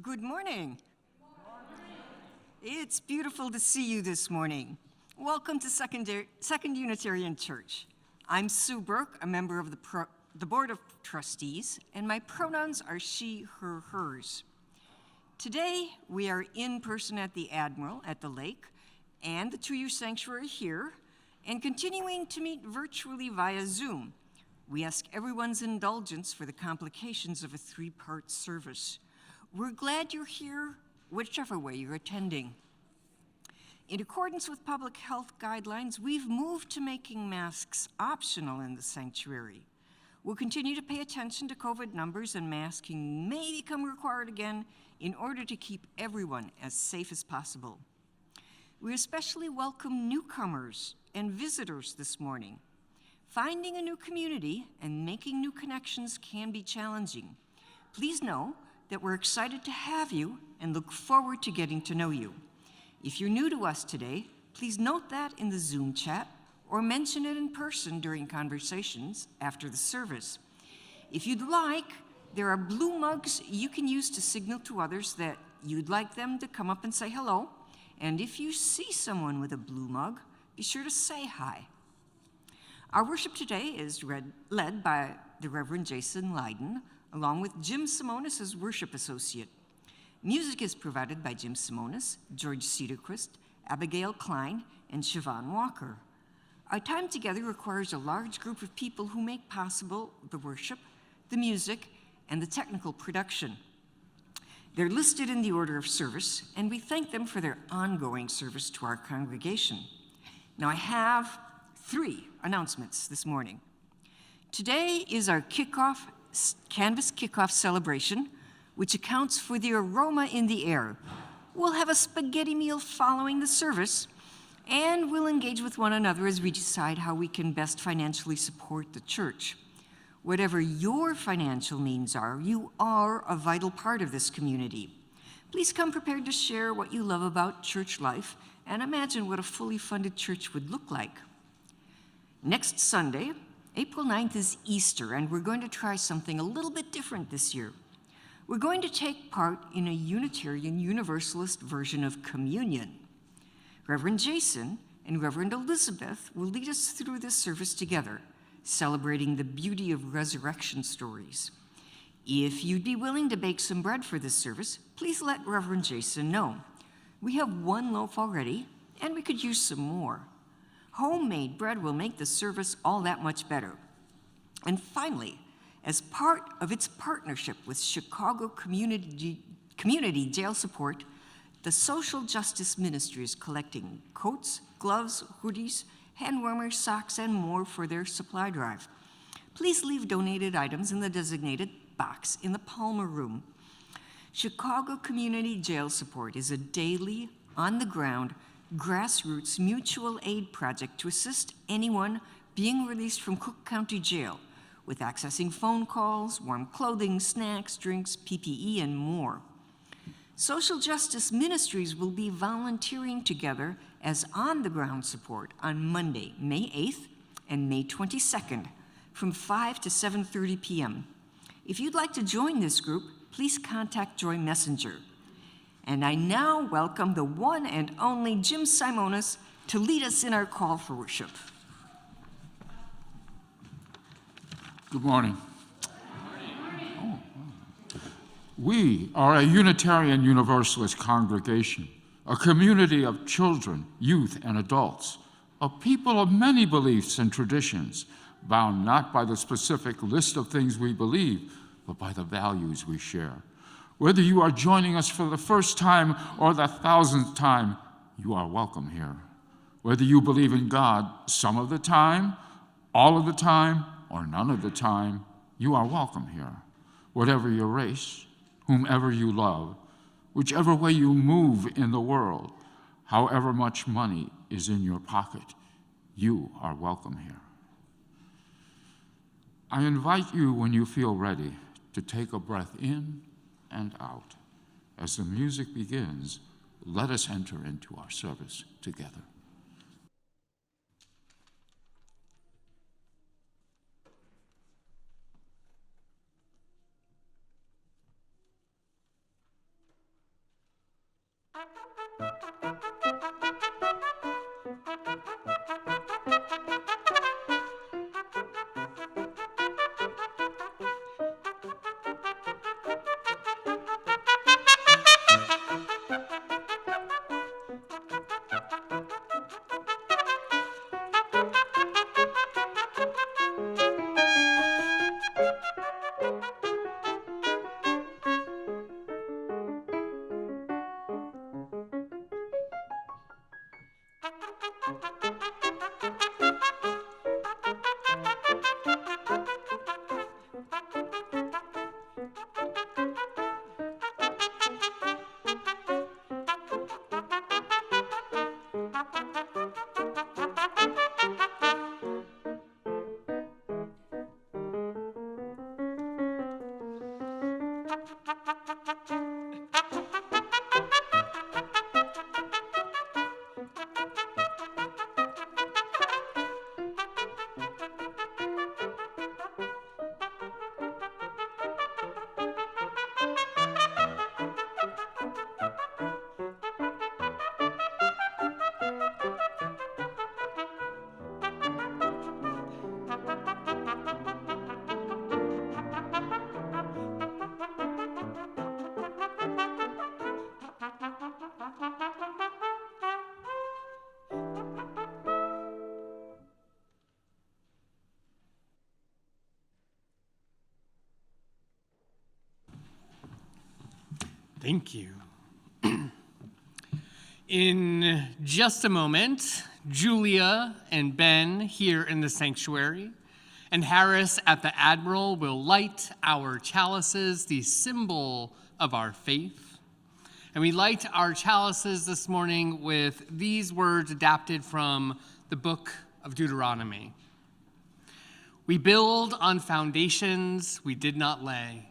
Good morning. It's beautiful to see you this morning. Welcome to Second Unitarian Church. I'm Sue Burke, a member of the Board of Trustees, and my pronouns are she, her, hers. Today, we are in person at the Admiral at the lake and the 2U Sanctuary here, and continuing to meet virtually via Zoom. We ask everyone's indulgence for the complications of a three-part service. We're glad you're here, whichever way you're attending. In accordance with public health guidelines, we've moved to making masks optional in the sanctuary. We'll continue to pay attention to COVID numbers, and masking may become required again in order to keep everyone as safe as possible. We especially welcome newcomers and visitors this morning. Finding a new community and making new connections can be challenging. Please know that we're excited to have you and look forward to getting to know you. If you're new to us today, please note that in the Zoom chat or mention it in person during conversations after the service. If you'd like, there are blue mugs you can use to signal to others that you'd like them to come up and say hello. And if you see someone with a blue mug, be sure to say hi. Our worship today is led by the Reverend Jason Lydon, along with Jim Simonis as worship associate. Music is provided by Jim Simonis, George Cedarquist, Abigail Klein, and Siobhan Walker. Our time together requires a large group of people who make possible the worship, the music, and the technical production. They're listed in the order of service, and we thank them for their ongoing service to our congregation. Now, I have 3 announcements this morning. Today is our Canvas Kickoff celebration, which accounts for the aroma in the air. We'll have a spaghetti meal following the service, and we'll engage with one another as we decide how we can best financially support the church. Whatever your financial means are, you are a vital part of this community. Please come prepared to share what you love about church life and imagine what a fully funded church would look like. Next Sunday, April 9th, is Easter, and we're going to try something a little bit different this year. We're going to take part in a Unitarian Universalist version of communion. Reverend Jason and Reverend Elizabeth will lead us through this service together, celebrating the beauty of resurrection stories. If you'd be willing to bake some bread for this service, please let Reverend Jason know. We have 1 loaf already, and we could use some more. Homemade bread will make the service all that much better. And finally, as part of its partnership with Chicago Community Jail Support, the Social Justice Ministry is collecting coats, gloves, hoodies, hand warmers, socks, and more for their supply drive. Please leave donated items in the designated box in the Palmer Room. Chicago Community Jail Support is a daily, on-the-ground, grassroots mutual aid project to assist anyone being released from Cook County Jail with accessing phone calls, warm clothing, snacks, drinks, PPE, and more. Social Justice Ministries will be volunteering together as on-the-ground support on Monday, May 8th and May 22nd from 5 to 7:30 p.m. If you'd like to join this group, please contact Joy Messenger. And I now welcome the one and only Jim Simonis to lead us in our call for worship. Good morning. We are a Unitarian Universalist congregation, a community of children, youth, and adults, a people of many beliefs and traditions, bound not by the specific list of things we believe, but by the values we share. Whether you are joining us for the first time or the 1000th time, you are welcome here. Whether you believe in God some of the time, all of the time, or none of the time, you are welcome here. Whatever your race, whomever you love, whichever way you move in the world, however much money is in your pocket, you are welcome here. I invite you, when you feel ready, to take a breath in and out. As the music begins, let us enter into our service together. Thank you. In just a moment, Julia and Ben here in the sanctuary and Harris at the Admiral will light our chalices, the symbol of our faith. And we light our chalices this morning with these words adapted from the book of Deuteronomy. We build on foundations we did not lay.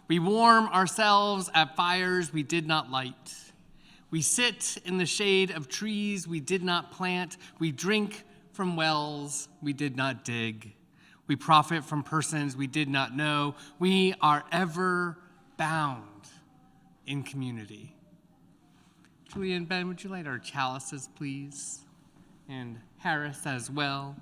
We warm ourselves at fires we did not light. We sit in the shade of trees we did not plant. We drink from wells we did not dig. We profit from persons we did not know. We are ever bound in community. Julia and Ben, would you light our chalices, please? And Harris as well.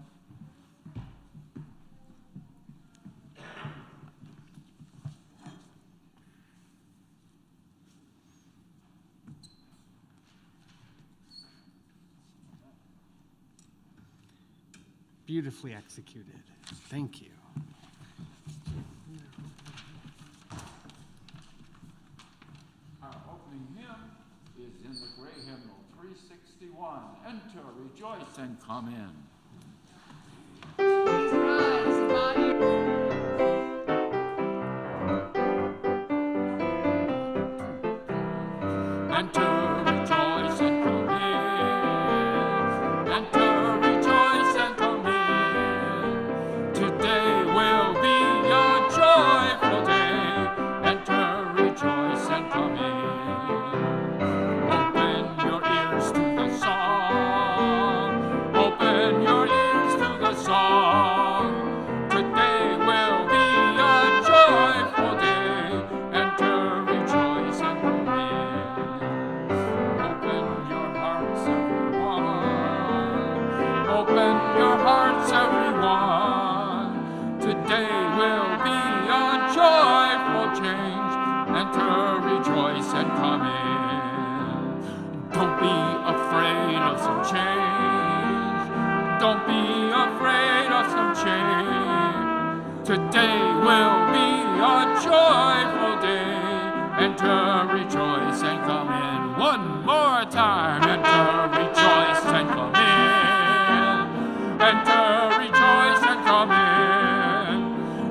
Beautifully executed. Thank you. Our opening hymn is in the Gray Hymnal 361. Enter, rejoice, and come in. Please rise, body. Enter, rejoice, and come in. Enter, rejoice, and come in. Today will be a joyful day. Enter, rejoice, and come in. Open your ears to the song. Open your ears to the song. Today will be a joyful day. Enter, rejoice, and come in. Open your hearts, everyone. Open your hearts, everyone. Today will be a joyful change. Enter, rejoice, and come in. Don't be afraid of some change. Don't be afraid of some change. Today will be a joyful day. Enter, rejoice, and come in. One more time. Enter, rejoice, and come in. Enter, rejoice, and come in.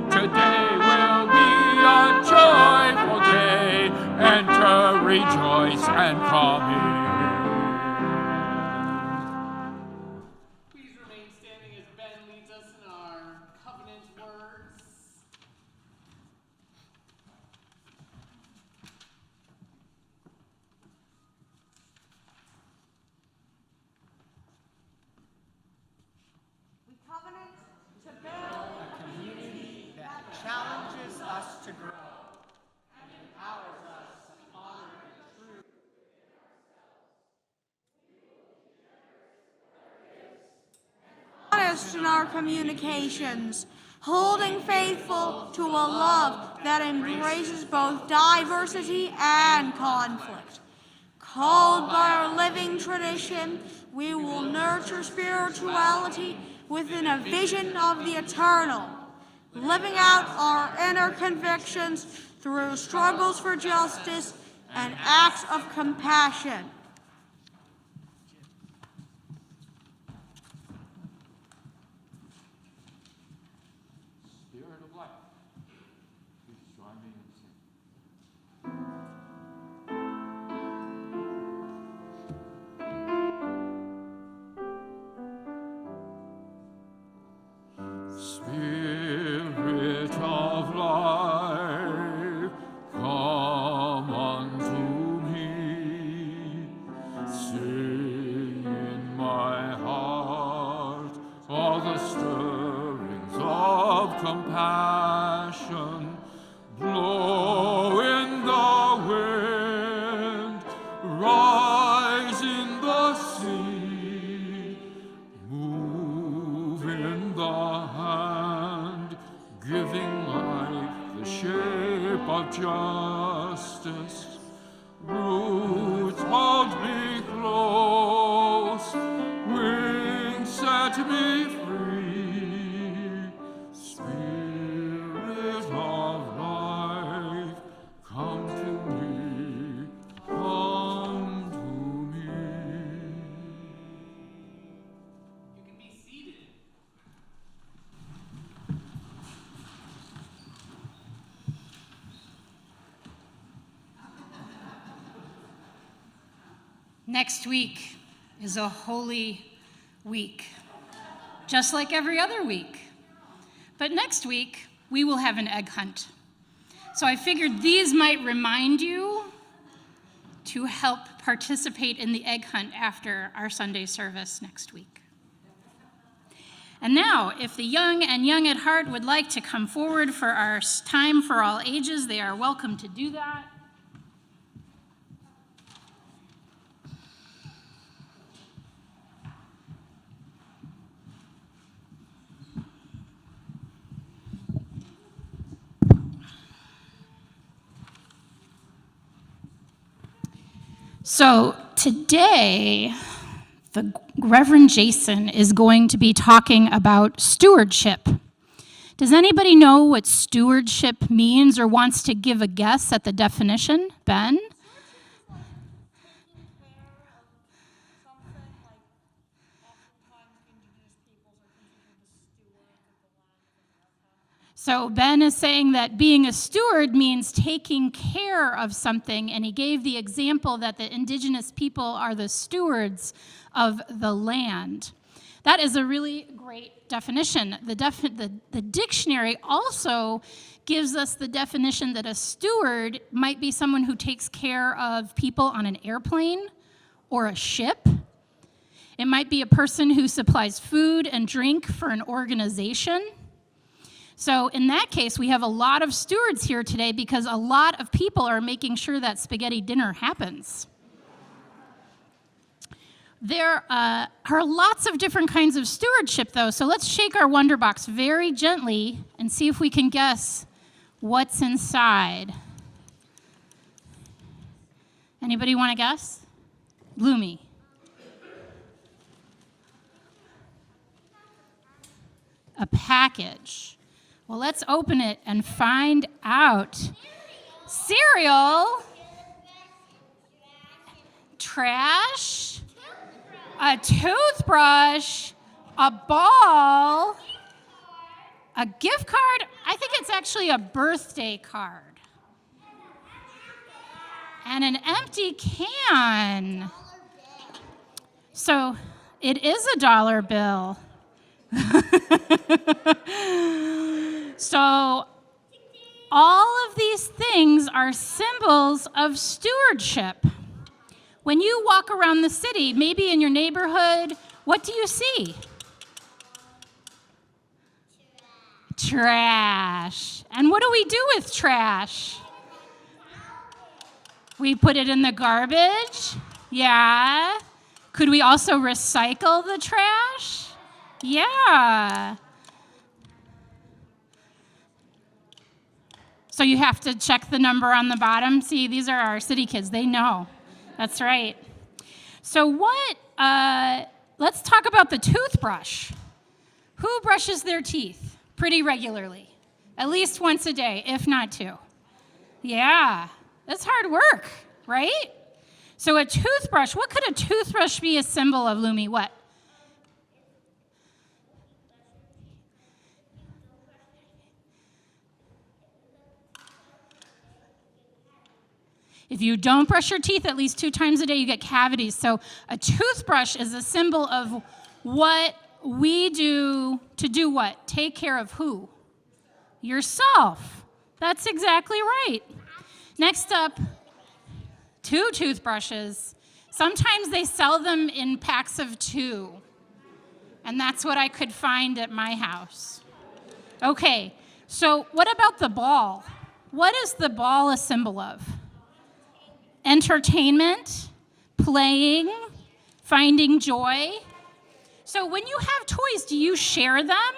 Today will be a joyful day. Enter, rejoice, and come in. Please remain standing as Ben leads us in our covenant words. We covenant to build a community that challenges us to grow and empowers us to honor the truth. trust in our communications, holding faithful to a love that embraces both diversity and conflict. Called by our living tradition, we will nurture spirituality within a vision of the eternal, living out our inner convictions through struggles for justice and acts of compassion. Spirit of life, please join me in singing. Spirit of life, come unto me. Sing in my heart all the stirrings of compassion. Blow in the wind, rise in the sea, move in the hand, giving life the shape of justice. Roots hold me close, wings set me free. Spirit of life, come to me, come to me. You can be seated. Next week is a holy week, just like every other week. But next week, we will have an egg hunt. So I figured these might remind you to help participate in the egg hunt after our Sunday service next week. And now, if the young and young at heart would like to come forward for our time for all ages, they are welcome to do that. So today, the Reverend Jason is going to be talking about stewardship. Does anybody know what stewardship means or wants to give a guess at the definition? Ben? So Ben is saying that being a steward means taking care of something, and he gave the example that the indigenous people are the stewards of the land. That is a really great definition. The dictionary also gives us the definition that a steward might be someone who takes care of people on an airplane or a ship. It might be a person who supplies food and drink for an organization. So in that case, we have a lot of stewards here today because a lot of people are making sure that spaghetti dinner happens. There are lots of different kinds of stewardship, though, so let's shake our Wonder Box very gently and see if we can guess what's inside. Anybody want to guess? Lumi. A package. Well, let's open it and find out. Cereal. Trash. A toothbrush. A ball. A gift card. I think it's actually a birthday card. And an empty can. So it is a dollar bill. So all of these things are symbols of stewardship. When you walk around the city, maybe in your neighborhood, what do you see? Trash. And what do we do with trash? We put it in the garbage. Yeah. Could we also recycle the trash? Yeah. So you have to check the number on the bottom. See, these are our city kids. They know. That's right. So let's talk about the toothbrush. Who brushes their teeth pretty regularly? At least once a day, if not two. Yeah, that's hard work, right? So a toothbrush, what could a toothbrush be a symbol of, Lumi? What? If you don't brush your teeth at least 2 times a day, you get cavities. So a toothbrush is a symbol of what we do to do what? Take care of who? Yourself. That's exactly right. Next up, 2 toothbrushes. Sometimes they sell them in packs of 2. And that's what I could find at my house. Okay, so what about the ball? What is the ball a symbol of? Entertainment, playing, finding joy. So when you have toys, do you share them?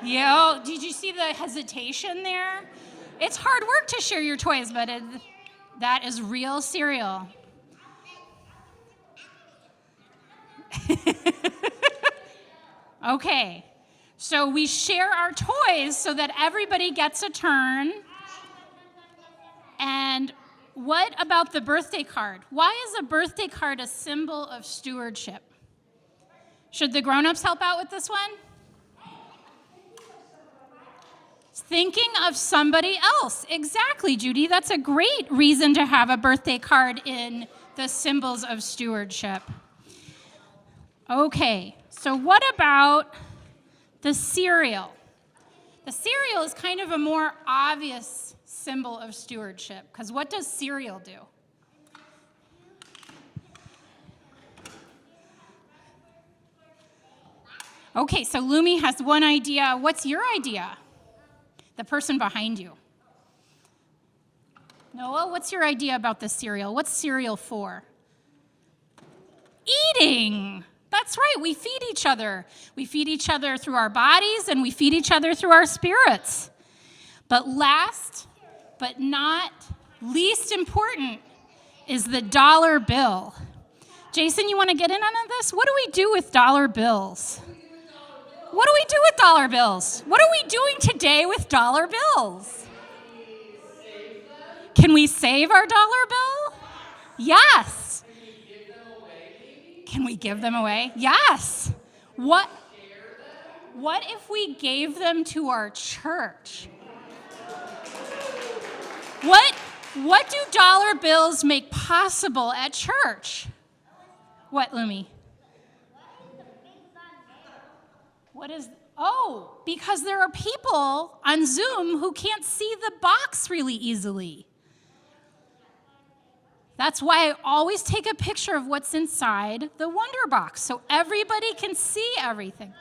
Yeah, did you see the hesitation there? It's hard work to share your toys, but that is real cereal. Okay, so we share our toys so that everybody gets a turn. And what about the birthday card? Why is a birthday card a symbol of stewardship? Should the grown-ups help out with this one? Thinking of somebody else. Exactly, Judy. That's a great reason to have a birthday card in the symbols of stewardship. Okay, so what about the cereal? The cereal is kind of a more obvious symbol of stewardship, because what does cereal do? Okay, so Lumi has one idea. What's your idea? The person behind you. Noah, what's your idea about the cereal? What's cereal for? Eating. That's right, we feed each other. We feed each other through our bodies, and we feed each other through our spirits. But last but not least important is the dollar bill. Jason, you want to get in on this? What do we do with dollar bills? What do we do with dollar bills? What are we doing today with dollar bills? Can we save our dollar bill? Yes. Can we give them away? Yes. What if we gave them to our church? What do dollar bills make possible at church? What, Lumi? Because there are people on Zoom who can't see the box really easily. That's why I always take a picture of what's inside the Wonder Box so everybody can see everything.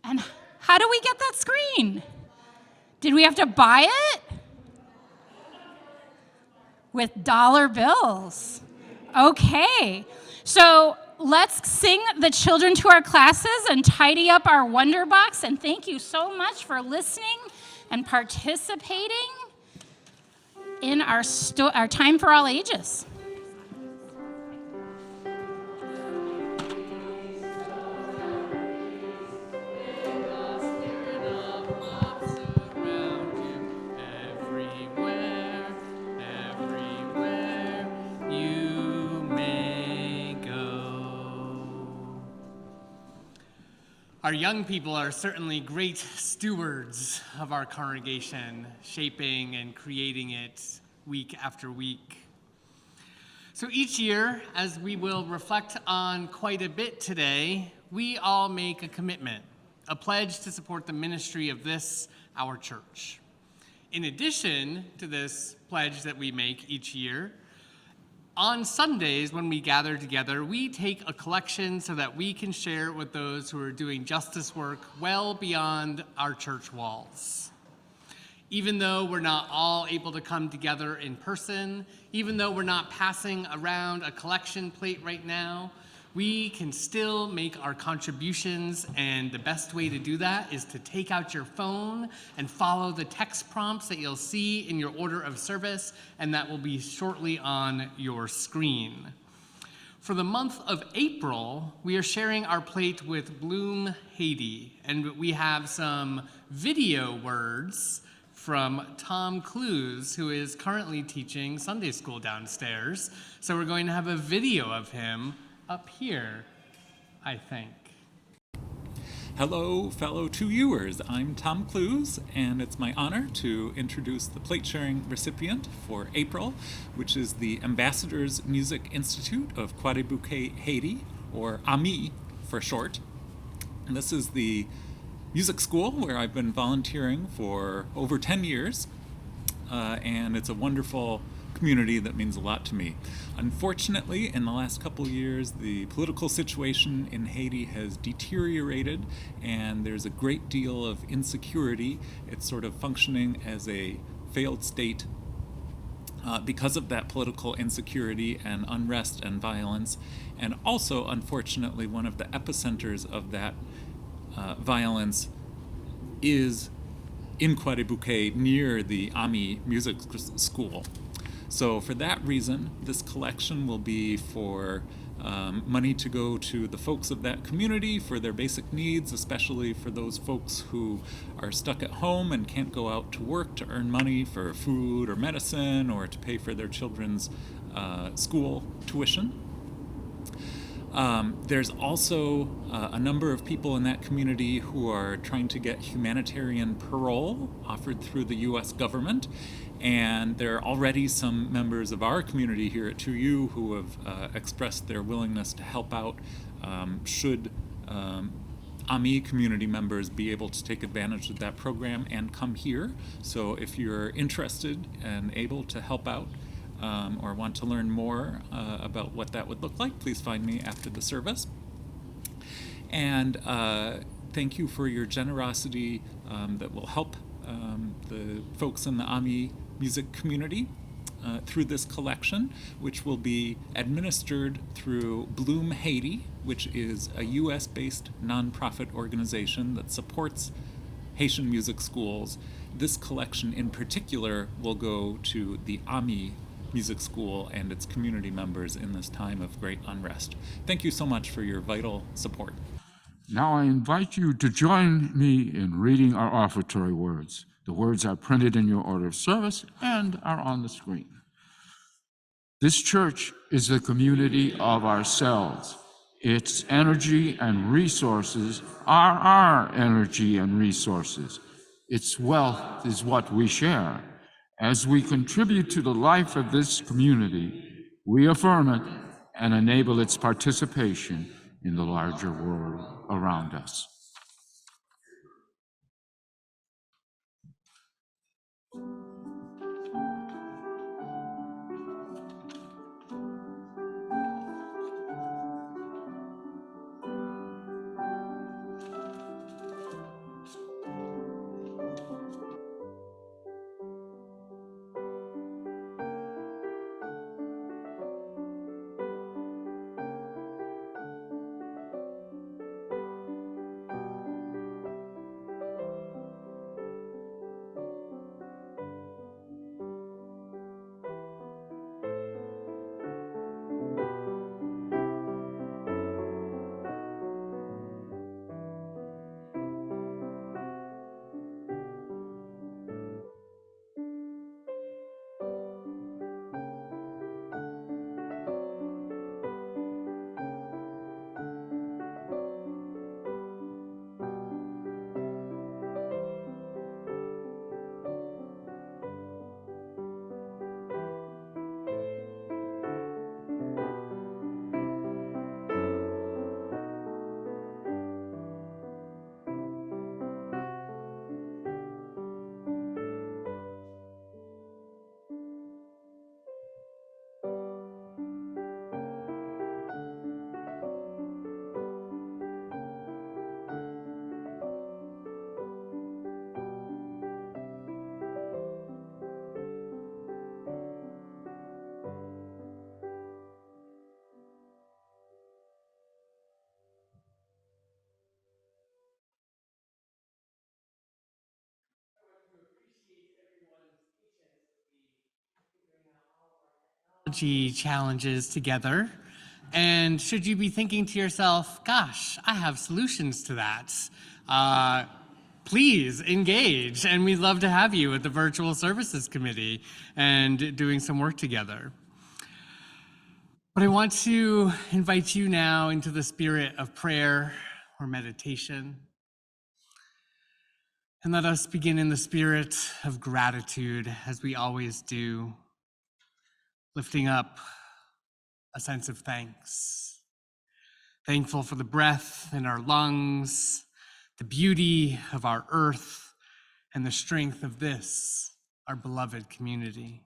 And how do we get that screen? Did we have to buy it? With dollar bills. Okay, so let's sing the children to our classes and tidy up our Wonder Box. And thank you so much for listening and participating in our Time for All Ages. Our young people are certainly great stewards of our congregation, shaping and creating it week after week. So each year, as we will reflect on quite a bit today, we all make a commitment, a pledge to support the ministry of this, our church. In addition to this pledge that we make each year, on Sundays, when we gather together, we take a collection so that we can share it with those who are doing justice work well beyond our church walls. Even though we're not all able to come together in person, even though we're not passing around a collection plate right now, we can still make our contributions, and the best way to do that is to take out your phone and follow the text prompts that you'll see in your order of service, and that will be shortly on your screen. For the month of April, we are sharing our plate with Bloom Haiti, and we have some video words from Tom Clues, who is currently teaching Sunday school downstairs. So we're going to have a video of him up here, I think. Hello, fellow 2Uers. I'm Tom Clues, and it's my honor to introduce the plate sharing recipient for April, which is the Ambassadors Music Institute of Quadribuque, Haiti, or AMI for short. And this is the music school where I've been volunteering for over 10 years, and it's a wonderful community that means a lot to me. Unfortunately, in the last couple years, the political situation in Haiti has deteriorated, and there's a great deal of insecurity. It's sort of functioning as a failed state because of that political insecurity and unrest and violence. And also, unfortunately, one of the epicenters of that violence is in Quadribuque near the AMI Music School. So for that reason, this collection will be for money to go to the folks of that community for their basic needs, especially for those folks who are stuck at home and can't go out to work to earn money for food or medicine or to pay for their children's school tuition. There's also a number of people in that community who are trying to get humanitarian parole offered through the U.S. government, and there are already some members of our community here at 2U who have expressed their willingness to help out should AMI community members be able to take advantage of that program and come here. So if you're interested and able to help out, or want to learn more about what that would look like, please find me after the service. And thank you for your generosity that will help the folks in the AMI music community through this collection, which will be administered through Bloom Haiti, which is a US-based nonprofit organization that supports Haitian music schools. This collection in particular will go to the AMI Music School and its community members in this time of great unrest. Thank you so much for your vital support. Now I invite you to join me in reading our offertory words. The words are printed in your order of service and are on the screen. This church is the community of ourselves. Its energy and resources are our energy and resources. Its wealth is what we share. As we contribute to the life of this community, we affirm it and enable its participation in the larger world around us. technology challenges together. And should you be thinking to yourself, gosh, I have solutions to that, please engage. And we'd love to have you at the Virtual Services Committee and doing some work together. But I want to invite you now into the spirit of prayer or meditation. And let us begin in the spirit of gratitude, as we always do, lifting up a sense of thanks. Thankful for the breath in our lungs, the beauty of our earth, and the strength of this, our beloved community.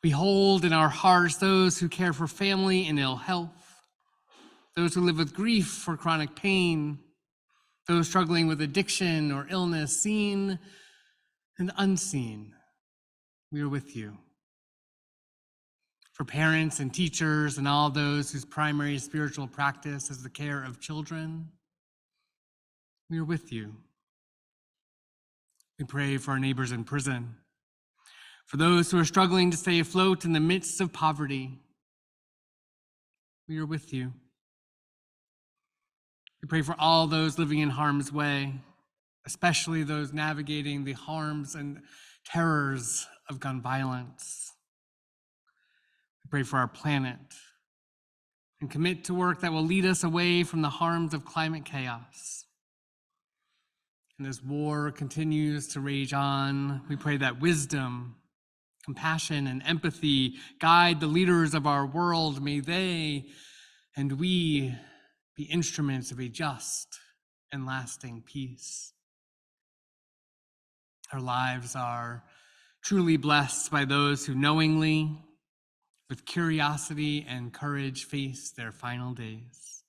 We hold in our hearts those who care for family in ill health, those who live with grief or chronic pain, those struggling with addiction or illness, seen and unseen. We are with you. For parents and teachers and all those whose primary spiritual practice is the care of children, we are with you. We pray for our neighbors in prison, for those who are struggling to stay afloat in the midst of poverty. We are with you. We pray for all those living in harm's way, especially those navigating the harms and terrors of gun violence. We pray for our planet and commit to work that will lead us away from the harms of climate chaos. And as war continues to rage on, we pray that wisdom, compassion, and empathy guide the leaders of our world. May they and we be instruments of a just and lasting peace. Our lives are truly blessed by those who knowingly, with curiosity and courage, face their final days.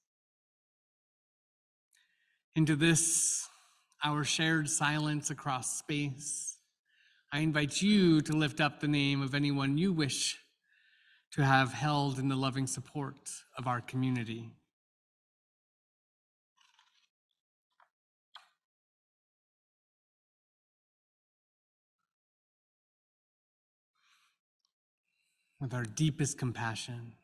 Into this, our shared silence across space, I invite you to lift up the name of anyone you wish to have held in the loving support of our community. With our deepest compassion,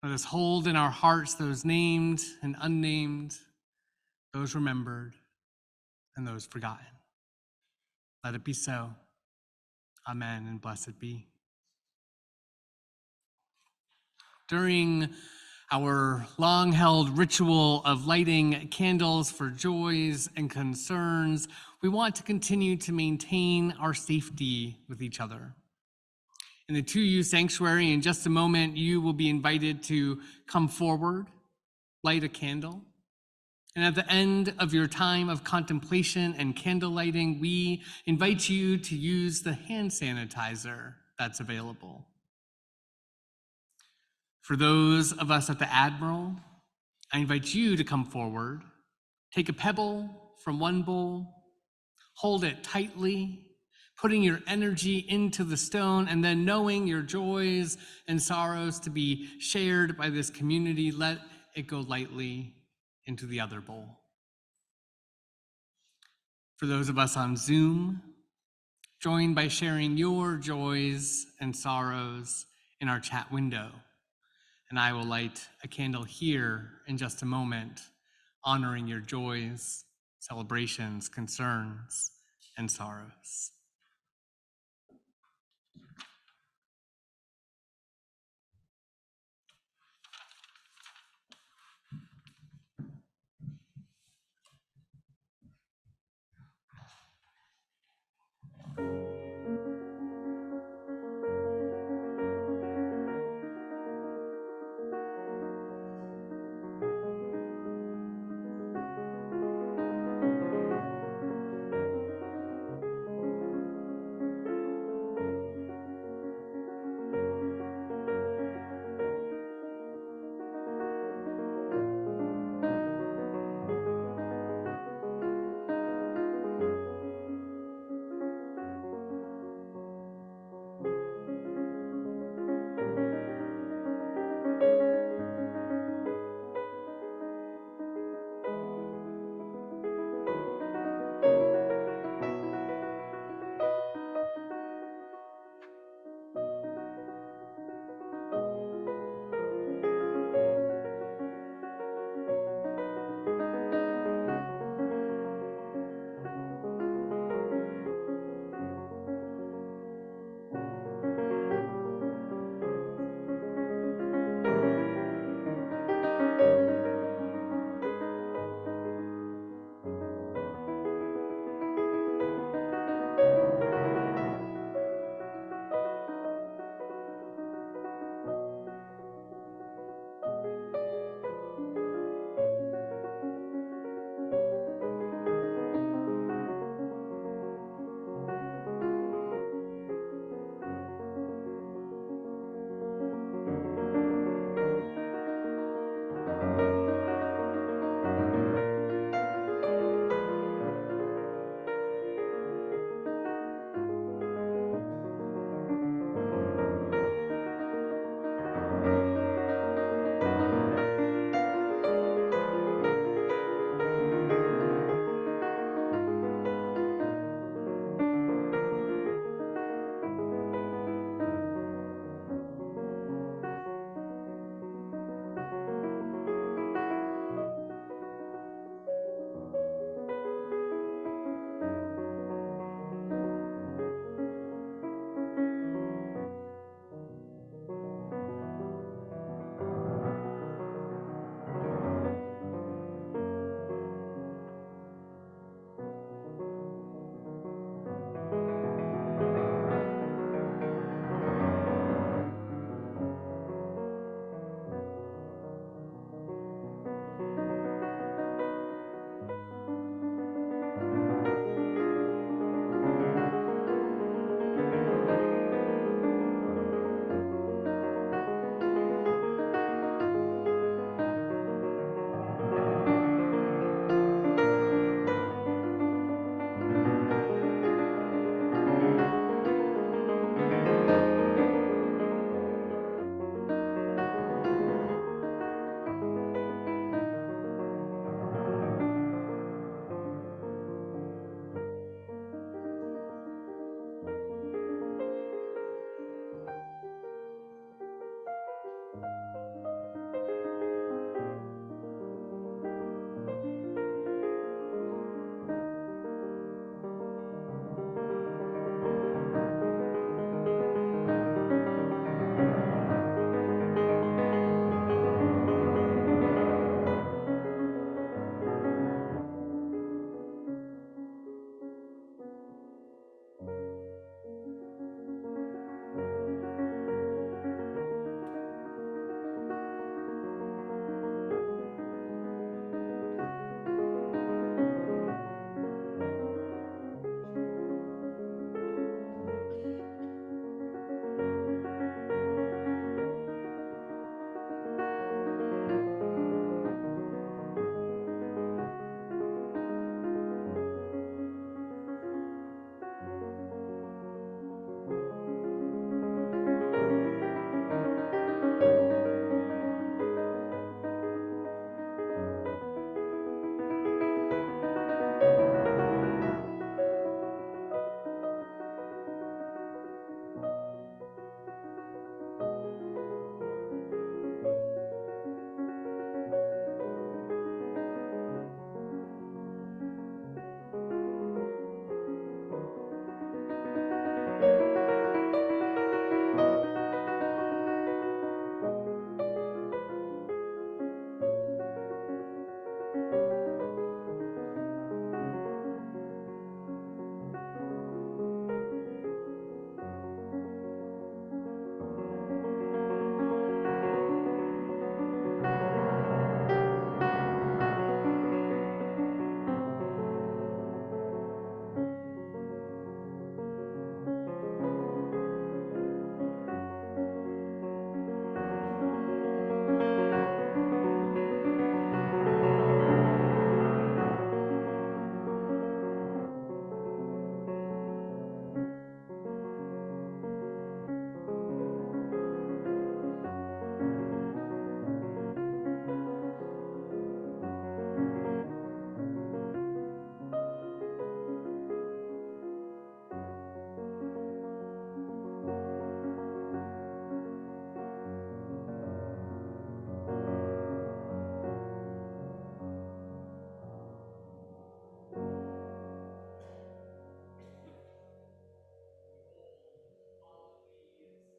let us hold in our hearts those named and unnamed, those remembered and those forgotten. Let it be so. Amen, and blessed be. During our long-held ritual of lighting candles for joys and concerns, we want to continue to maintain our safety with each other. In the 2U sanctuary, in just a moment, you will be invited to come forward, light a candle. And at the end of your time of contemplation and candle lighting, we invite you to use the hand sanitizer that's available. For those of us at the Admiral, I invite you to come forward, take a pebble from one bowl, hold it tightly, putting your energy into the stone, and then knowing your joys and sorrows to be shared by this community, let it go lightly into the other bowl. For those of us on Zoom, join by sharing your joys and sorrows in our chat window. And I will light a candle here in just a moment, honoring your joys, celebrations, concerns, and sorrows.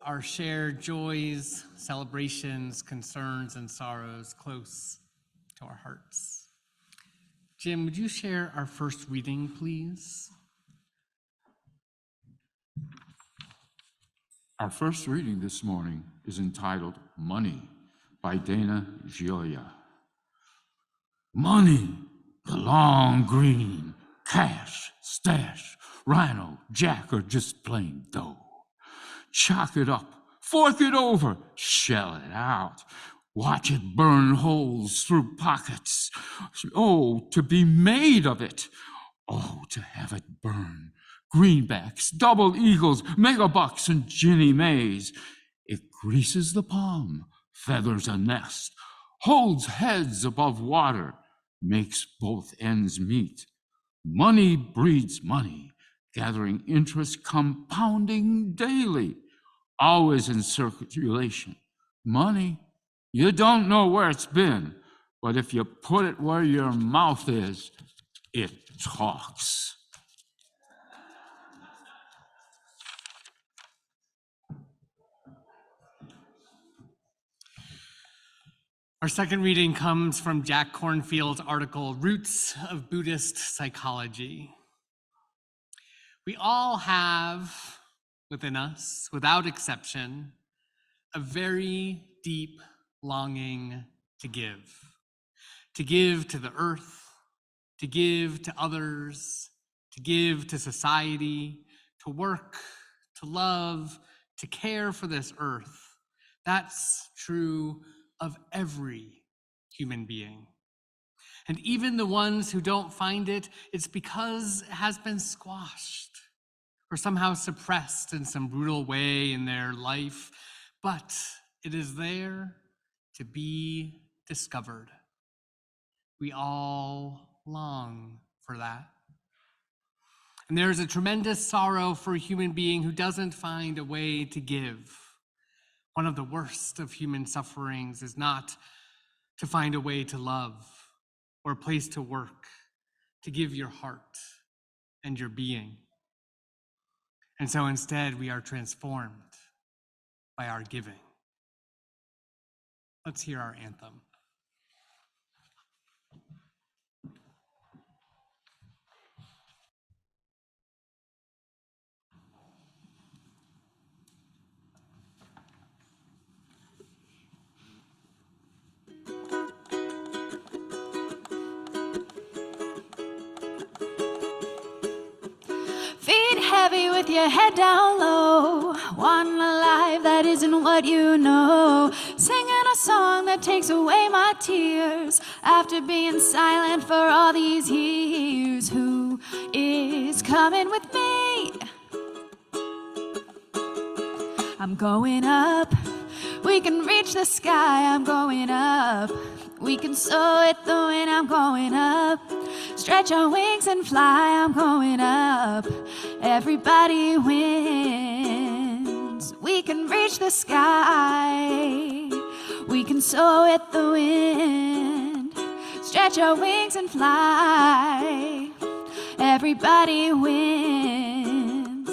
our shared joys, celebrations, concerns, and sorrows close to our hearts. Jim, would you share our first reading, please? Our first reading this morning is entitled Money by Dana Gioia. Money, the long green, cash, stash, rhino, jack, or just plain dough. Chalk it up, fork it over, shell it out. Watch it burn holes through pockets. Oh, to be made of it. Oh, to have it burn. Greenbacks, double eagles, megabucks, and Ginny Mays. It greases the palm, feathers a nest, holds heads above water, makes both ends meet. Money breeds money, gathering interest, compounding daily, always in circulation. Money, you don't know where it's been, but if you put it where your mouth is, it talks. Our second reading comes from Jack Kornfield's article, Roots of Buddhist Psychology. We all have within us, without exception, a very deep longing to give to the earth, to give to others, to give to society, to work, to love, to care for this earth. That's true of every human being. And even the ones who don't find it, it's because it has been squashed or somehow suppressed in some brutal way in their life, but it is there to be discovered. We all long for that. And there is a tremendous sorrow for a human being who doesn't find a way to give. One of the worst of human sufferings is not to find a way to love or a place to work, to give your heart and your being. And so instead, we are transformed by our giving. Let's hear our anthem. Feet heavy with your head down low. One alive, that isn't what you know. Singing a song that takes away my tears. After being silent for all these years. Who is coming with me? I'm going up. We can reach the sky. I'm going up. We can soar with the wind. I'm going up. Stretch our wings and fly, I'm going up. Everybody wins. We can reach the sky. We can soar with the wind. Stretch our wings and fly. Everybody wins.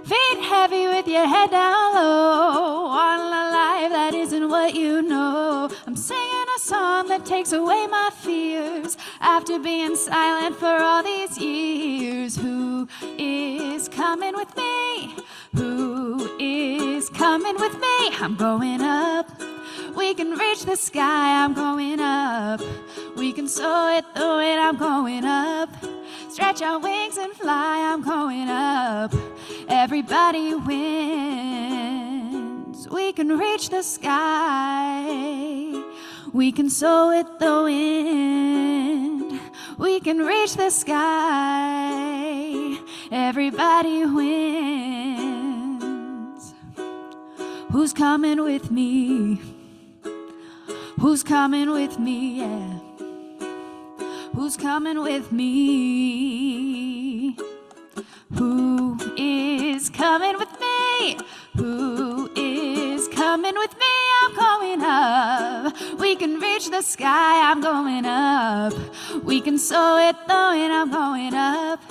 Feet heavy with your head down low. One alive, that isn't what you know. I'm singing a song that takes away my fears. After being silent for all these years. Who is coming with me? Who is coming with me? I'm going up. We can reach the sky. I'm going up. We can soar with the wind. I'm going up. Stretch our wings and fly. I'm going up. Everybody wins. We can reach the sky. We can soar with the wind. We can reach the sky. Everybody wins. Who's coming with me? Who's coming with me? Yeah. Who's coming with me? Who is coming with me? Who is coming with me? I'm going up. We can reach the sky, I'm going up. We can soar it though, and I'm going up.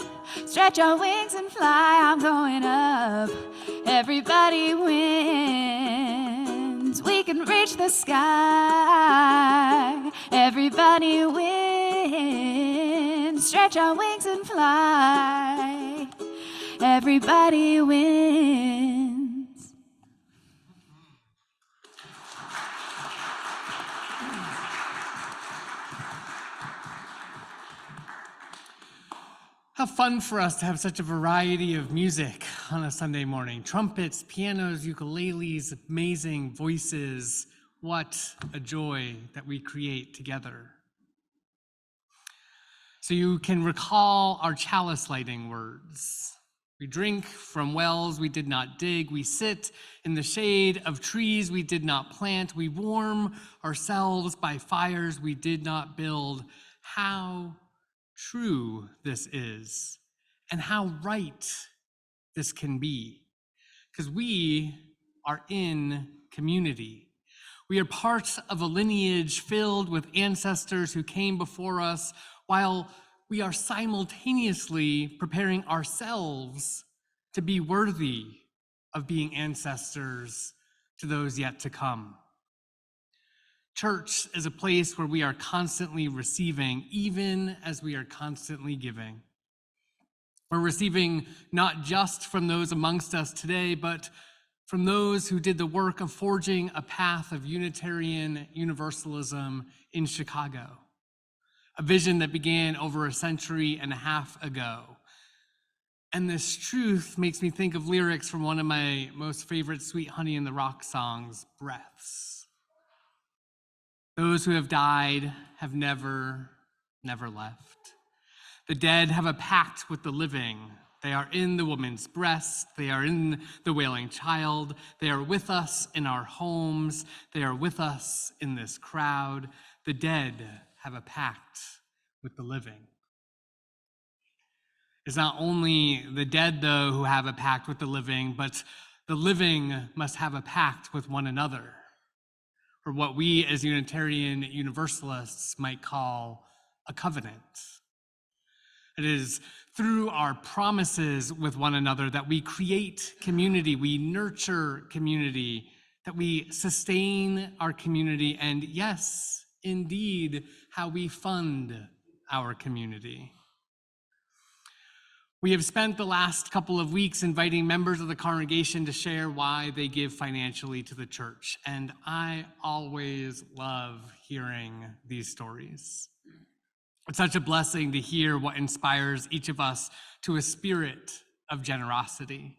Stretch our wings and fly, I'm going up. Everybody wins. We can reach the sky. Everybody wins. Stretch our wings and fly. Everybody wins. How fun for us to have such a variety of music on a Sunday morning. Trumpets, pianos, ukuleles, amazing voices. What a joy that we create together. So you can recall our chalice lighting words. We drink from wells we did not dig. We sit in the shade of trees we did not plant. We warm ourselves by fires we did not build. How true this is, and how right this can be, because we are in community. We are part of a lineage filled with ancestors who came before us, while we are simultaneously preparing ourselves to be worthy of being ancestors to those yet to come. Church is a place where we are constantly receiving, even as we are constantly giving. We're receiving not just from those amongst us today, but from those who did the work of forging a path of Unitarian Universalism in Chicago, a vision that began over a century and a half ago. And this truth makes me think of lyrics from one of my most favorite Sweet Honey in the Rock songs, Breaths. Those who have died have never left. The dead have a pact with the living. They are in the woman's breast. They are in the wailing child. They are with us in our homes. They are with us in this crowd. The dead have a pact with the living. It's not only the dead, though, who have a pact with the living, but the living must have a pact with one another, or what we as Unitarian Universalists might call a covenant. It is through our promises with one another that we create community, we nurture community, that we sustain our community, and yes, indeed, how we fund our community. We have spent the last couple of weeks inviting members of the congregation to share why they give financially to the church, and I always love hearing these stories. It's such a blessing to hear what inspires each of us to a spirit of generosity.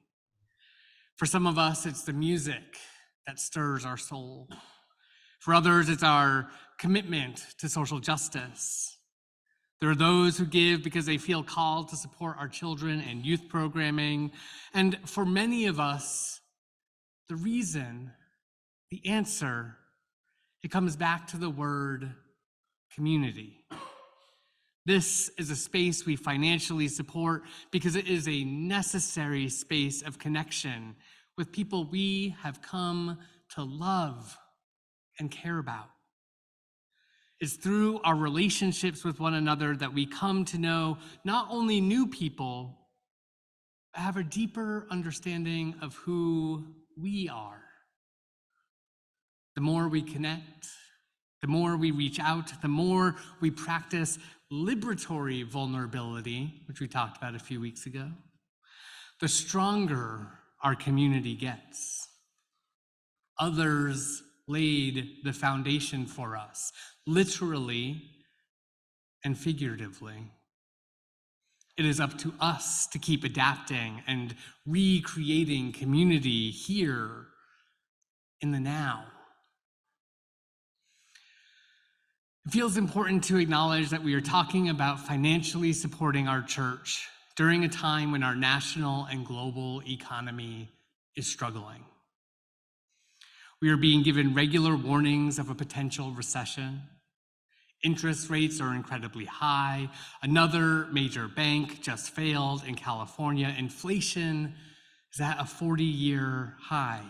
For some of us, it's the music that stirs our soul. For others, it's our commitment to social justice. There are those who give because they feel called to support our children and youth programming. And for many of us, the reason, the answer, it comes back to the word community. This is a space we financially support because it is a necessary space of connection with people we have come to love and care about. It's through our relationships with one another that we come to know not only new people, but have a deeper understanding of who we are. The more we connect, the more we reach out, the more we practice liberatory vulnerability, which we talked about a few weeks ago, the stronger our community gets. Others laid the foundation for us, literally and figuratively. It is up to us to keep adapting and recreating community here in the now. It feels important to acknowledge that we are talking about financially supporting our church during a time when our national and global economy is struggling. We are being given regular warnings of a potential recession. Interest rates are incredibly high. Another major bank just failed in California. Inflation is at a 40-year high.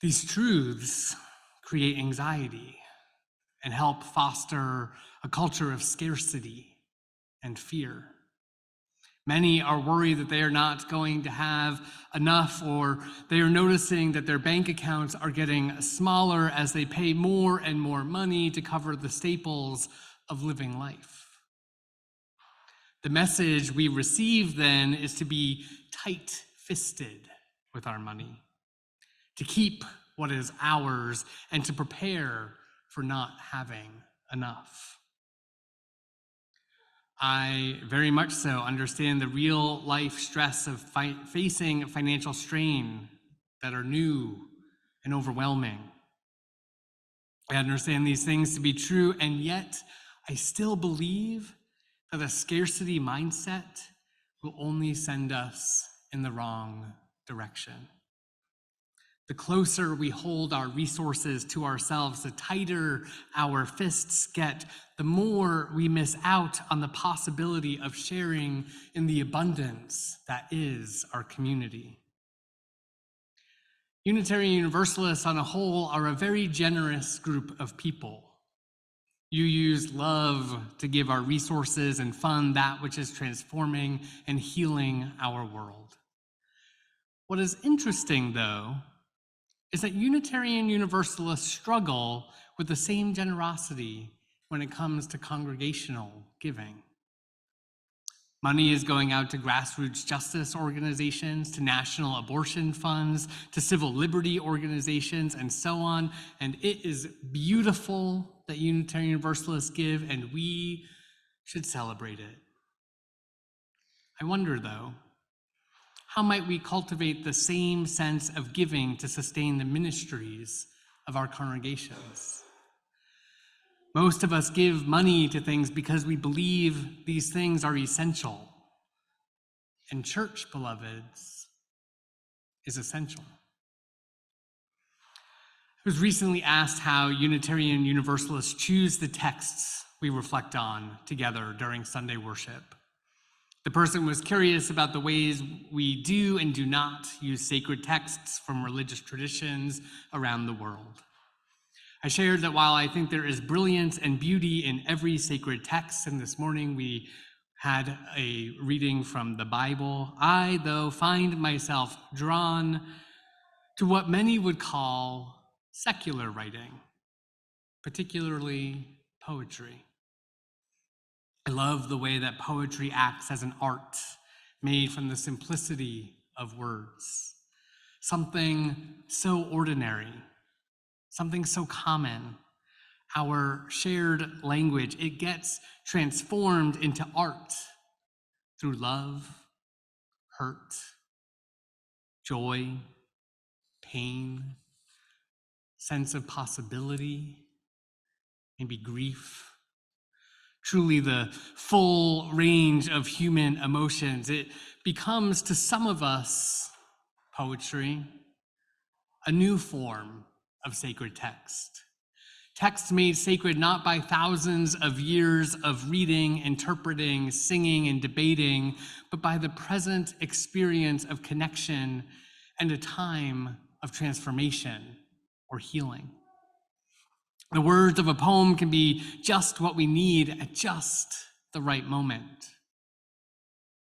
These truths create anxiety and help foster a culture of scarcity and fear. Many are worried that they are not going to have enough, or they are noticing that their bank accounts are getting smaller as they pay more and more money to cover the staples of living life. The message we receive then is to be tight-fisted with our money, to keep what is ours, and to prepare for not having enough. I very much so understand the real life stress of facing financial strain that are new and overwhelming. I understand these things to be true, and yet I still believe that a scarcity mindset will only send us in the wrong direction. The closer we hold our resources to ourselves, the tighter our fists get, the more we miss out on the possibility of sharing in the abundance that is our community. Unitarian Universalists on a whole are a very generous group of people. You use love to give our resources and fund that which is transforming and healing our world. What is interesting, though, is that Unitarian Universalists struggle with the same generosity when it comes to congregational giving. Money is going out to grassroots justice organizations, to national abortion funds, to civil liberty organizations, and so on. And it is beautiful that Unitarian Universalists give, and we should celebrate it. I wonder, though, how might we cultivate the same sense of giving to sustain the ministries of our congregations? Most of us give money to things because we believe these things are essential. And church, beloveds, is essential. I was recently asked how Unitarian Universalists choose the texts we reflect on together during Sunday worship. The person was curious about the ways we do and do not use sacred texts from religious traditions around the world. I shared that while I think there is brilliance and beauty in every sacred text, and this morning we had a reading from the Bible, I, though, find myself drawn to what many would call secular writing, particularly poetry. I love the way that poetry acts as an art made from the simplicity of words. Something so ordinary, something so common, our shared language, it gets transformed into art through love, hurt, joy, pain, sense of possibility, maybe grief. Truly the full range of human emotions. It becomes, to some of us, poetry, a new form of sacred text. Text made sacred not by thousands of years of reading, interpreting, singing, and debating, but by the present experience of connection and a time of transformation or healing. The words of a poem can be just what we need at just the right moment.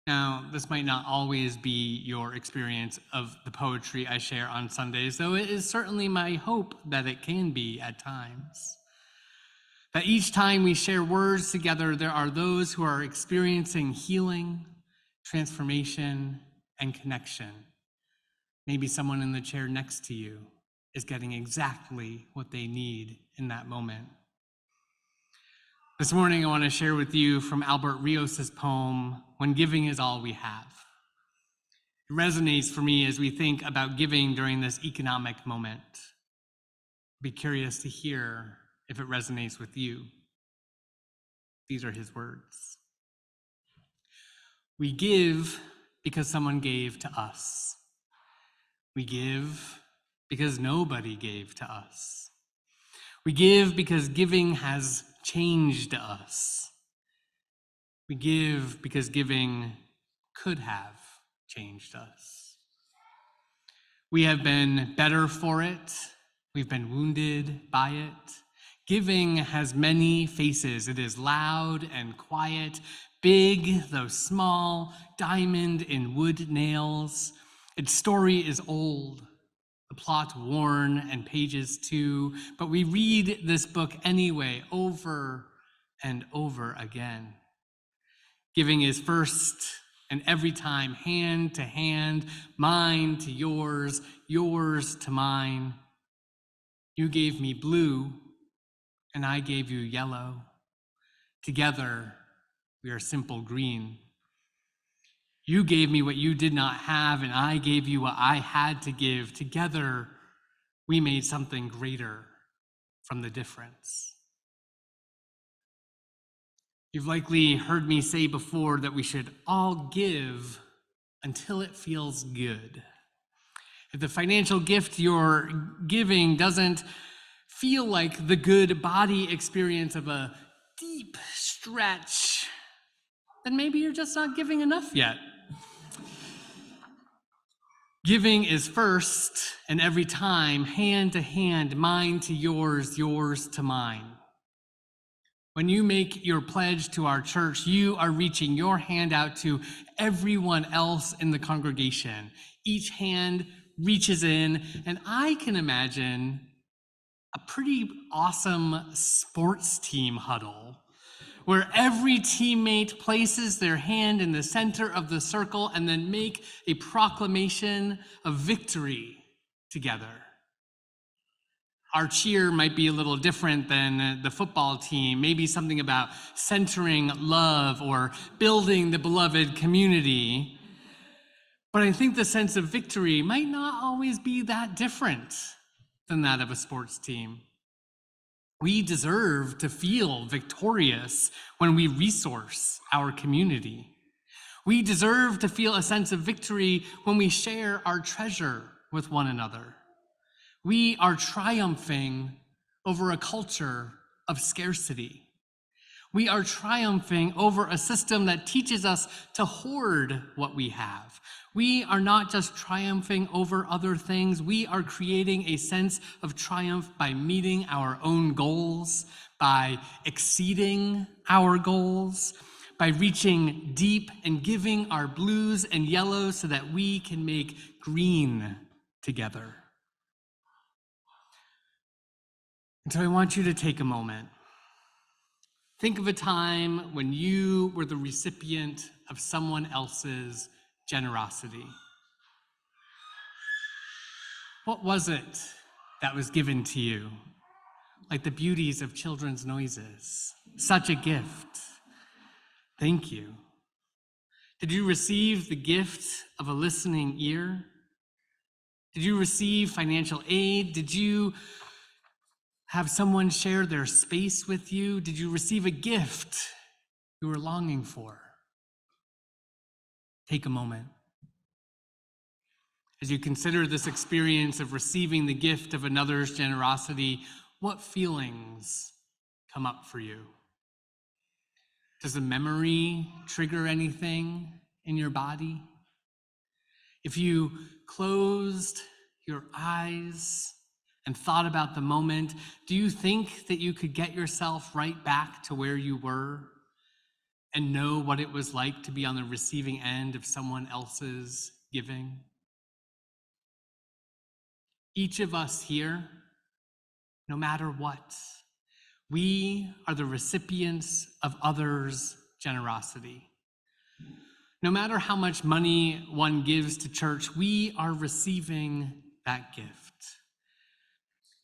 Now, this might not always be your experience of the poetry I share on Sundays, though it is certainly my hope that it can be at times. That each time we share words together, there are those who are experiencing healing, transformation, and connection. Maybe someone in the chair next to you is getting exactly what they need in that moment. This morning, I want to share with you from Albert Rios' poem, When Giving Is All We Have. It resonates for me as we think about giving during this economic moment. Be curious to hear if it resonates with you. These are his words. We give because someone gave to us. We give because nobody gave to us. We give because giving has changed us. We give because giving could have changed us. We have been better for it. We've been wounded by it. Giving has many faces. It is loud and quiet, big though small, diamond in wood nails. Its story is old, the plot worn and pages too, but we read this book anyway, over and over again. Giving is first and every time, hand to hand, mine to yours, yours to mine. You gave me blue, and I gave you yellow. Together, we are simple green. You gave me what you did not have, and I gave you what I had to give. Together, we made something greater from the difference. You've likely heard me say before that we should all give until it feels good. If the financial gift you're giving doesn't feel like the good body experience of a deep stretch, then maybe you're just not giving enough yet. Giving is first and every time, hand to hand, mine to yours, yours to mine. When you make your pledge to our church, you are reaching your hand out to everyone else in the congregation. Each hand reaches in, and I can imagine a pretty awesome sports team huddle where every teammate places their hand in the center of the circle and then make a proclamation of victory together. Our cheer might be a little different than the football team, maybe something about centering love or building the beloved community. But I think the sense of victory might not always be that different than that of a sports team. We deserve to feel victorious when we resource our community. We deserve to feel a sense of victory when we share our treasure with one another. We are triumphing over a culture of scarcity. We are triumphing over a system that teaches us to hoard what we have. We are not just triumphing over other things, we are creating a sense of triumph by meeting our own goals, by exceeding our goals, by reaching deep and giving our blues and yellows so that we can make green together. And so I want you to take a moment. Think of a time when you were the recipient of someone else's generosity. What was it that was given to you? Like the beauties of children's noises. Such a gift. Thank you. Did you receive the gift of a listening ear? Did you receive financial aid? Did you have someone share their space with you? Did you receive a gift you were longing for? Take a moment. As you consider this experience of receiving the gift of another's generosity, what feelings come up for you? Does a memory trigger anything in your body? If you closed your eyes and thought about the moment, do you think that you could get yourself right back to where you were and know what it was like to be on the receiving end of someone else's giving? Each of us here, no matter what, we are the recipients of others' generosity. No matter how much money one gives to church, we are receiving that gift.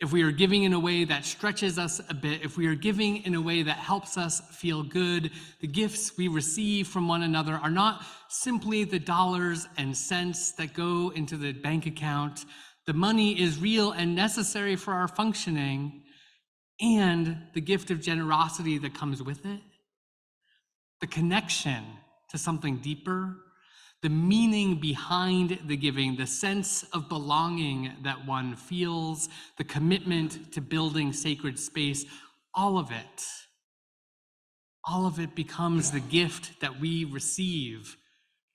If we are giving in a way that stretches us a bit, if we are giving in a way that helps us feel good, the gifts we receive from one another are not simply the dollars and cents that go into the bank account. The money is real and necessary for our functioning, and the gift of generosity that comes with it, the connection to something deeper, the meaning behind the giving, the sense of belonging that one feels, the commitment to building sacred space, all of it becomes the gift that we receive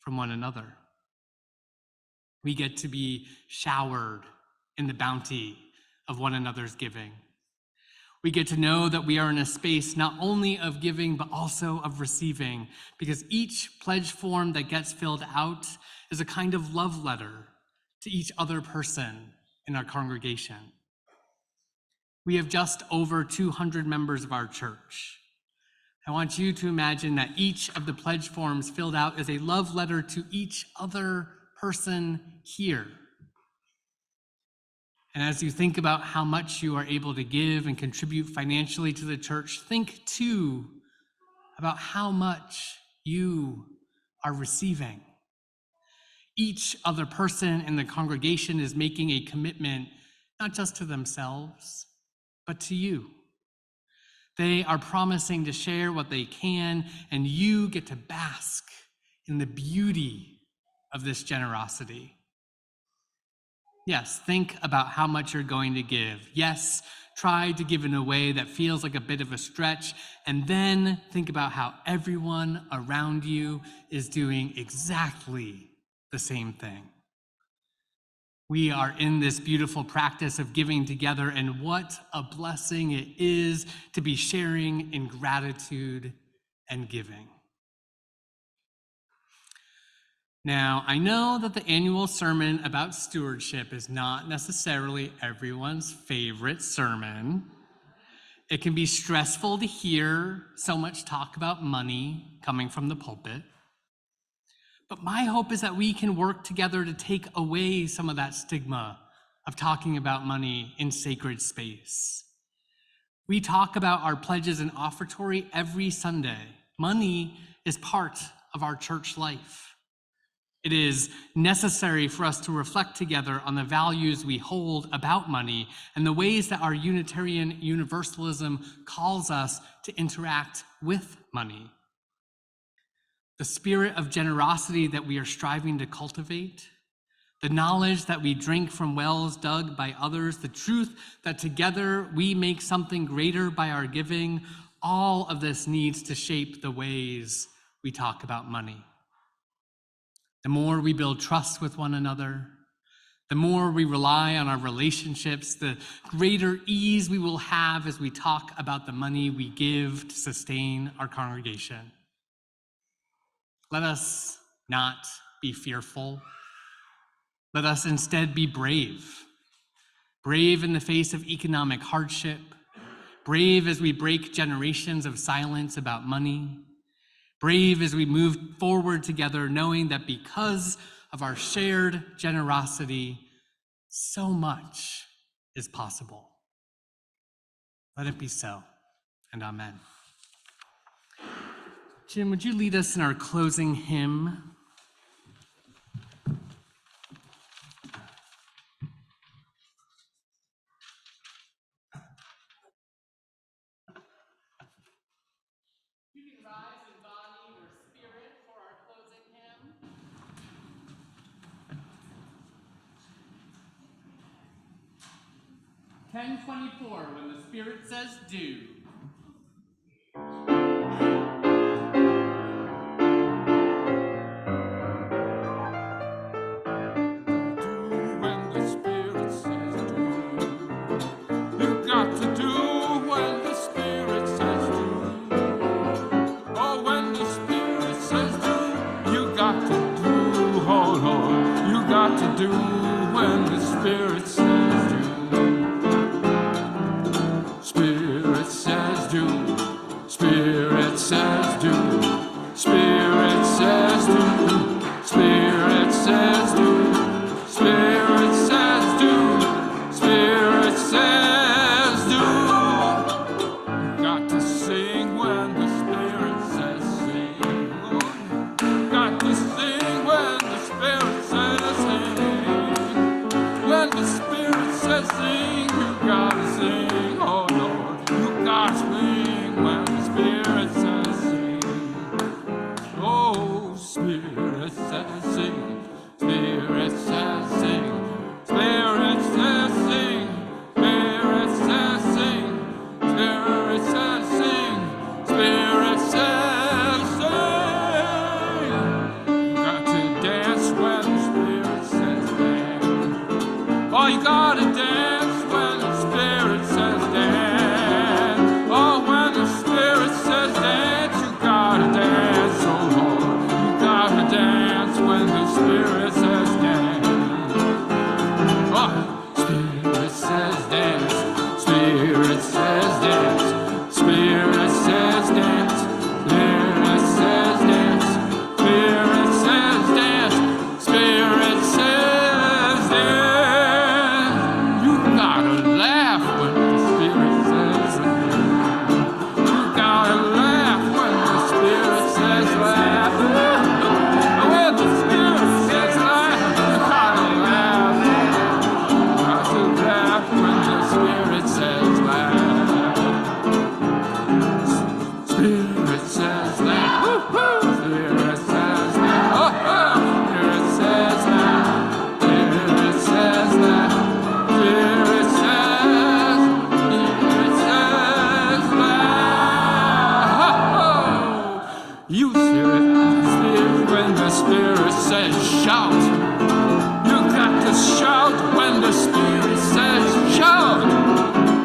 from one another. We get to be showered in the bounty of one another's giving. We get to know that we are in a space not only of giving, but also of receiving, because each pledge form that gets filled out is a kind of love letter to each other person in our congregation. We have just over 200 members of our church. I want you to imagine that each of the pledge forms filled out is a love letter to each other person here. And as you think about how much you are able to give and contribute financially to the church, think too about how much you are receiving. Each other person in the congregation is making a commitment, not just to themselves, but to you. They are promising to share what they can, and you get to bask in the beauty of this generosity. Yes, think about how much you're going to give. Yes, try to give in a way that feels like a bit of a stretch, and then think about how everyone around you is doing exactly the same thing. We are in this beautiful practice of giving together, and what a blessing it is to be sharing in gratitude and giving. Now, I know that the annual sermon about stewardship is not necessarily everyone's favorite sermon. It can be stressful to hear so much talk about money coming from the pulpit. But my hope is that we can work together to take away some of that stigma of talking about money in sacred space. We talk about our pledges and offertory every Sunday. Money is part of our church life. It is necessary for us to reflect together on the values we hold about money and the ways that our Unitarian Universalism calls us to interact with money. The spirit of generosity that we are striving to cultivate, the knowledge that we drink from wells dug by others, the truth that together we make something greater by our giving, all of this needs to shape the ways we talk about money. The more we build trust with one another, the more we rely on our relationships, the greater ease we will have as we talk about the money we give to sustain our congregation. Let us not be fearful. Let us instead be brave. Brave in the face of economic hardship, brave as we break generations of silence about money, brave as we move forward together, knowing that because of our shared generosity, so much is possible. Let it be so, and amen. Jim, would you lead us in our closing hymn? You can rise in body or spirit for our closing hymn. 10:24, when the Spirit says do. To do when the Spirit says do. Spirit says gotta dance when the Spirit says dance. Oh, when the Spirit says dance, you gotta dance, oh Lord. You gotta dance when the Spirit says dance. Oh, Spirit says dance. Spirit says dance. Spirit says dance. Spirit says dance. Spirit says dance. Spirit says dance. You gotta laugh when the Spirit says dance. You gotta laugh when the Spirit says laugh. When the Spirit says laugh, you gotta laugh. Got to laugh when the Spirit says laugh. Spirit says laugh. Spirit says laugh. Oh, Spirit says laugh. Spirit says laugh. Spirit says laugh. You Spirit, when the Spirit says shout. You got to shout when the Spirit says shout.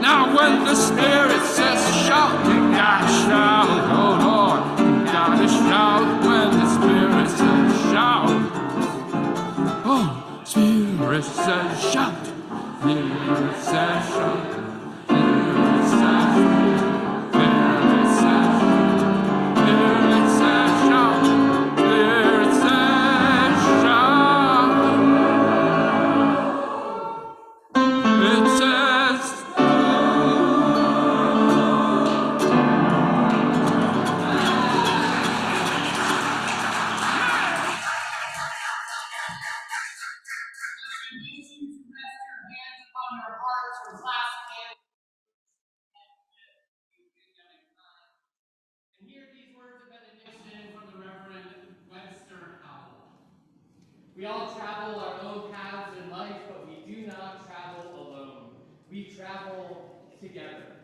Now when the Spirit says shout, you gotta shout, oh Lord. You gotta shout when the Spirit says shout. Oh, Spirit says shout. Spirit says shout. Spirit says shout. Spirit says shout. Spirit says shout. Spirit says shout. It says And hear these words of benediction from the Reverend Webster Howell. We all travel our own paths in life, but we do not travel alone. We travel together.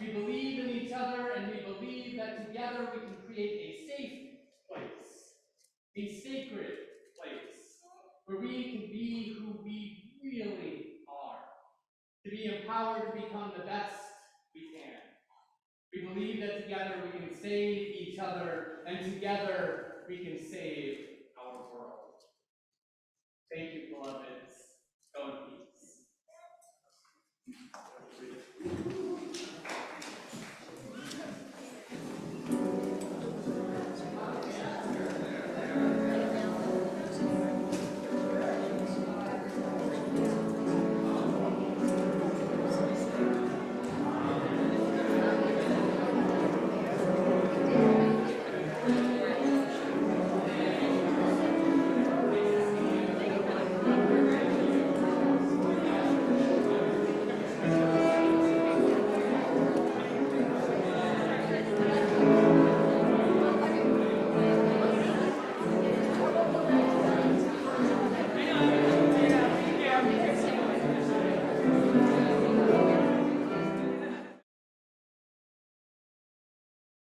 We believe in each other, and we believe that together we can create a safe place, a sacred place, where we can be who we really are, to be empowered to become the best we can. We believe that together we can save each other, and together we can save our world. Thank you, beloveds. Go in peace.